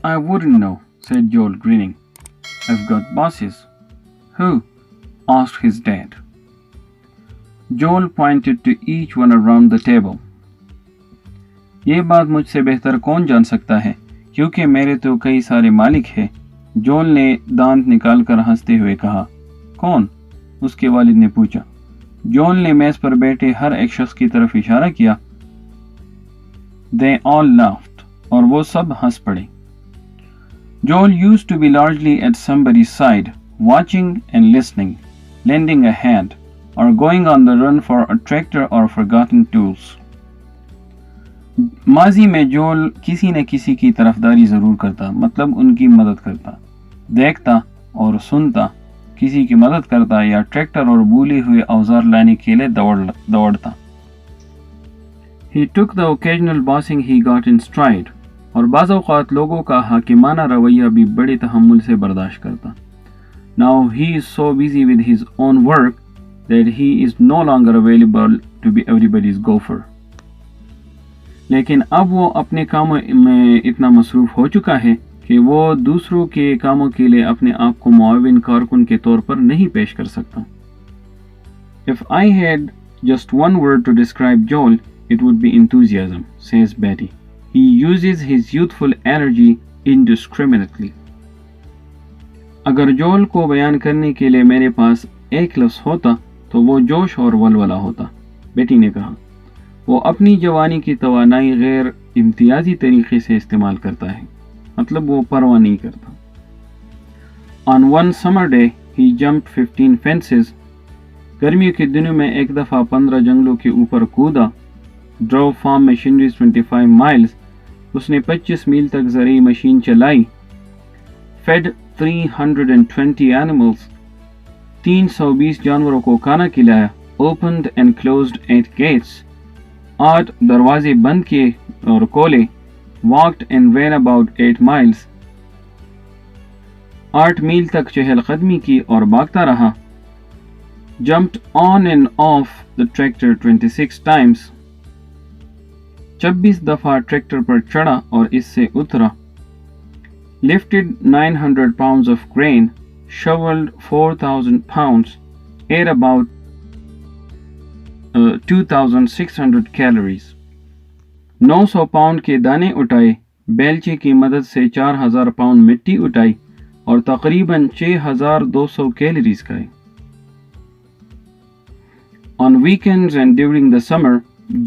I wouldn't know, said Joel, grinning. I've got bosses. Who? asked his dad. Joel pointed to each one around the table. یہ بات مجھ سے بہتر کون جان سکتا ہے کیونکہ میرے تو کئی سارے مالک ہیں. جول نے دانت نکال کر ہنستے ہوئے کہا. کون؟ اس کے والد نے پوچھا. جول نے میز پر بیٹھے ہر ایک شخص کی طرف اشارہ کیا. They all laughed اور وہ سب ہنس پڑے. Joel used to be largely at somebody's side, watching and listening, lending a hand, or going on the run for a tractor or forgotten tools. ماضی میں جول کسی نہ کسی کی طرفداری ضرور کرتا, مطلب ان کی مدد کرتا, دیکھتا اور سنتا, کسی کی مدد کرتا یا ٹریکٹر اور بھولے ہوئے اوزار لانے کے لیے دوڑتا. He took the occasional bossing he got in stride, اور بعض اوقات لوگوں کا حاکمانہ رویہ بھی بڑے تحمل سے برداشت کرتا. Now he is so busy with his own work that he is no longer available to be everybody's gopher. لیکن اب وہ اپنے کاموں میں اتنا مصروف ہو چکا ہے کہ وہ دوسروں کے کاموں کے لیے اپنے آپ کو معاون کارکن کے طور پر نہیں پیش کر سکتا. If I had just one word to describe Joel, it would be enthusiasm, says Betty. He uses his youthful energy indiscriminately. اگر جول کو بیان کرنے کے لیے میرے پاس ایک لفظ ہوتا تو وہ جوش اور ولولہ ہوتا, بیٹی نے کہا. وہ اپنی جوانی کی توانائی غیر امتیازی طریقے سے استعمال کرتا ہے, مطلب وہ پرواہ نہیں کرتا. On one summer day, he jumped 15 fences. گرمیوں کے دنوں میں ایک دفعہ 15 جنگلوں کے اوپر کودا. Drove farm machineries 25 miles. اس نے 25 میل تک زرعی مشین چلائی. Fed 320 animals. 320 جانوروں کو کھانا کھلایا. Opened and closed 8 gates. 8 دروازے بند کیے اور کھولے. Walked and ran about 8 miles. 8 میل تک چہل قدمی کی اور بھاگتا رہا. Jumped on and off the tractor 26 times. 26 دفعہ ٹریکٹر پر چڑھا اور اس سے اترا. Lifted 900 pounds of grain, shoveled 4,000 pounds, ate about 2,600 calories. 900 pound کے دانے اٹھائے, بیلچے کی مدد سے 4,000 پاؤنڈ مٹی اٹھائی اور تقریباً 6,200 کیلوریز کھائے. On weekends and during the summer,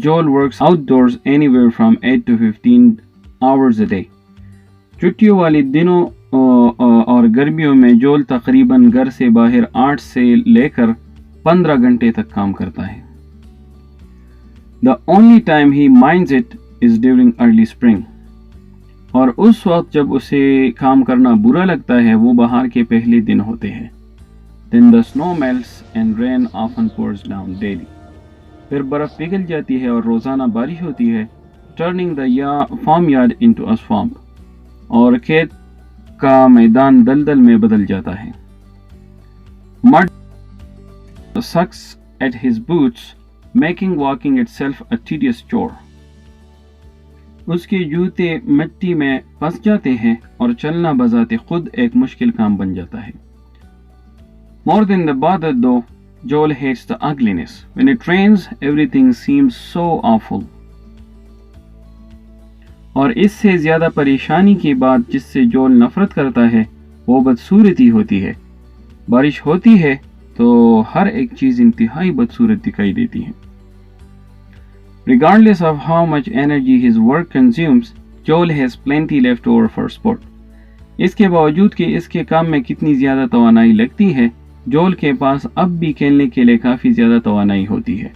Joel works outdoors anywhere from 8 to 15 hours a day. چھٹیوں والے دنوں اور گرمیوں میں جول تقریباً گھر سے باہر 8 سے لے کر 15 گھنٹے تک کام کرتا ہے. The only time he minds it is during early spring. اور اس وقت جب اسے کام کرنا برا لگتا ہے وہ بہار کے پہلے دن ہوتے ہیں. Then the snow melts and rain often pours down daily. پھر برف پگھل جاتی ہے اور روزانہ بارش ہوتی ہے. Turning the farmyard into a swamp. اور کھیت کا میدان دلدل میں بدل جاتا ہے. Mud sucks at his boots, making walking itself a tedious chore. اس کے جوتے مٹی میں پھنس جاتے ہیں اور چلنا بذات خود ایک مشکل کام بن جاتا ہے. More than the bother though, Joel hates the ugliness. When it rains, everything seems so awful. اور اس سے زیادہ پریشانی کی بات جس سے جول نفرت کرتا ہے وہ بدصورتی ہوتی ہے. بارش ہوتی ہے تو ہر ایک چیز انتہائی بدصورت دکھائی دیتی ہے. Regardless of how much energy his work consumes, Joel has plenty left over for sport. اس کے باوجود کہ اس کے کام میں کتنی زیادہ توانائی لگتی ہے, جول کے پاس اب بھی کھیلنے کے لیے کافی زیادہ توانائی ہوتی ہے.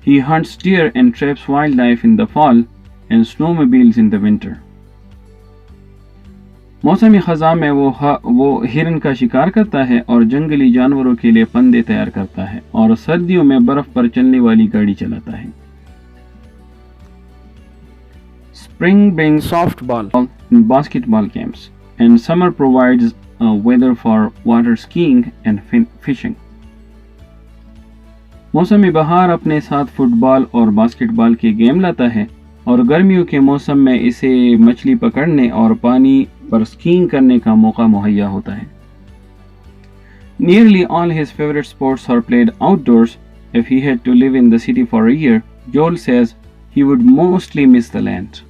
He hunts deer and traps wildlife in the fall and snowmobiles in the winter. موسم خزاں میں وہ ہرن کا شکار کرتا ہے اور جنگلی جانوروں کے لیے پندے تیار کرتا ہے اور سردیوں میں برف پر چلنے والی گاڑی چلاتا ہے. Spring brings softball and basketball games, and summer provides weather for water skiing and fishing. موسم بہار اپنے ساتھ فٹ بال اور باسکٹ بال کے گیم لاتا ہے اور گرمیوں کے موسم میں اسے مچھلی پکڑنے اور پانی پر اسکینگ کرنے کا موقع مہیا ہوتا ہے. Nearly all his favorite sports are played outdoors. If he had to live in the city for a year, Joel says he would mostly miss the land.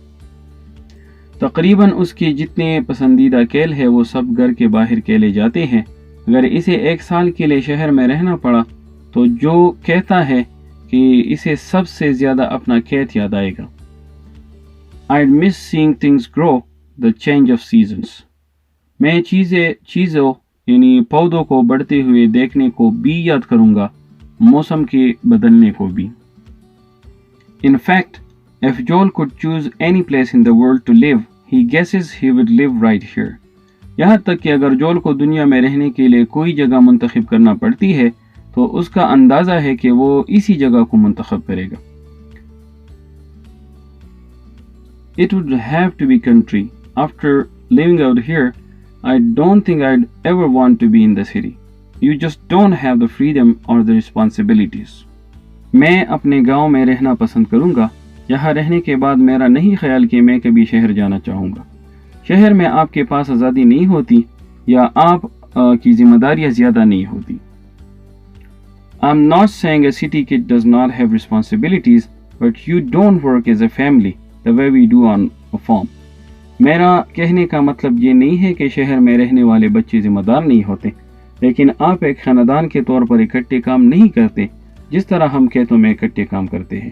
تقریباً اس کے جتنے پسندیدہ کھیل ہے وہ سب گھر کے باہر کھیلے جاتے ہیں. اگر اسے 1 سال کے لیے شہر میں رہنا پڑا تو جو کہتا ہے کہ اسے سب سے زیادہ اپنا کھیت یاد آئے گا. I'd miss seeing things grow, the change of seasons. میں چیزوں یعنی پودوں کو بڑھتے ہوئے دیکھنے کو بھی یاد کروں گا, موسم کے بدلنے کو بھی. In fact, if Joel could choose any place in the world to live, he guesses he would live right here. یہاں تک کہ اگر جول کو دنیا میں رہنے کے لیے کوئی جگہ منتخب کرنا پڑتی ہے تو اس کا اندازہ ہے کہ وہ اسی جگہ کو منتخب کرے گا. It would have to be country. After living out here, I don't think I'd ever want to be in the city. You just don't have the freedom or the responsibilities. میں اپنے گاؤں میں رہنا پسند کروں گا. یہاں رہنے کے بعد میرا نہیں خیال کہ میں کبھی شہر جانا چاہوں گا. شہر میں آپ کے پاس آزادی نہیں ہوتی یا آپ کی ذمہ داریاں زیادہ نہیں ہوتی. I'm not saying a city kid does not have responsibilities, but you don't work as a family the way we do on a farm. میرا کہنے کا مطلب یہ نہیں ہے کہ شہر میں رہنے والے بچے ذمہ دار نہیں ہوتے, لیکن آپ ایک خاندان کے طور پر اکٹھے کام نہیں کرتے جس طرح ہم کھیتوں میں اکٹھے کام کرتے ہیں.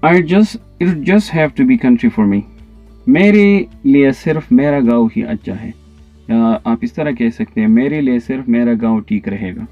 It just have to be country for me. میرے لیے صرف میرا گاؤں ہی اچھا ہے, یا آپ اس طرح کہہ سکتے ہیں میرے لیے صرف میرا گاؤں ٹھیک رہے گا.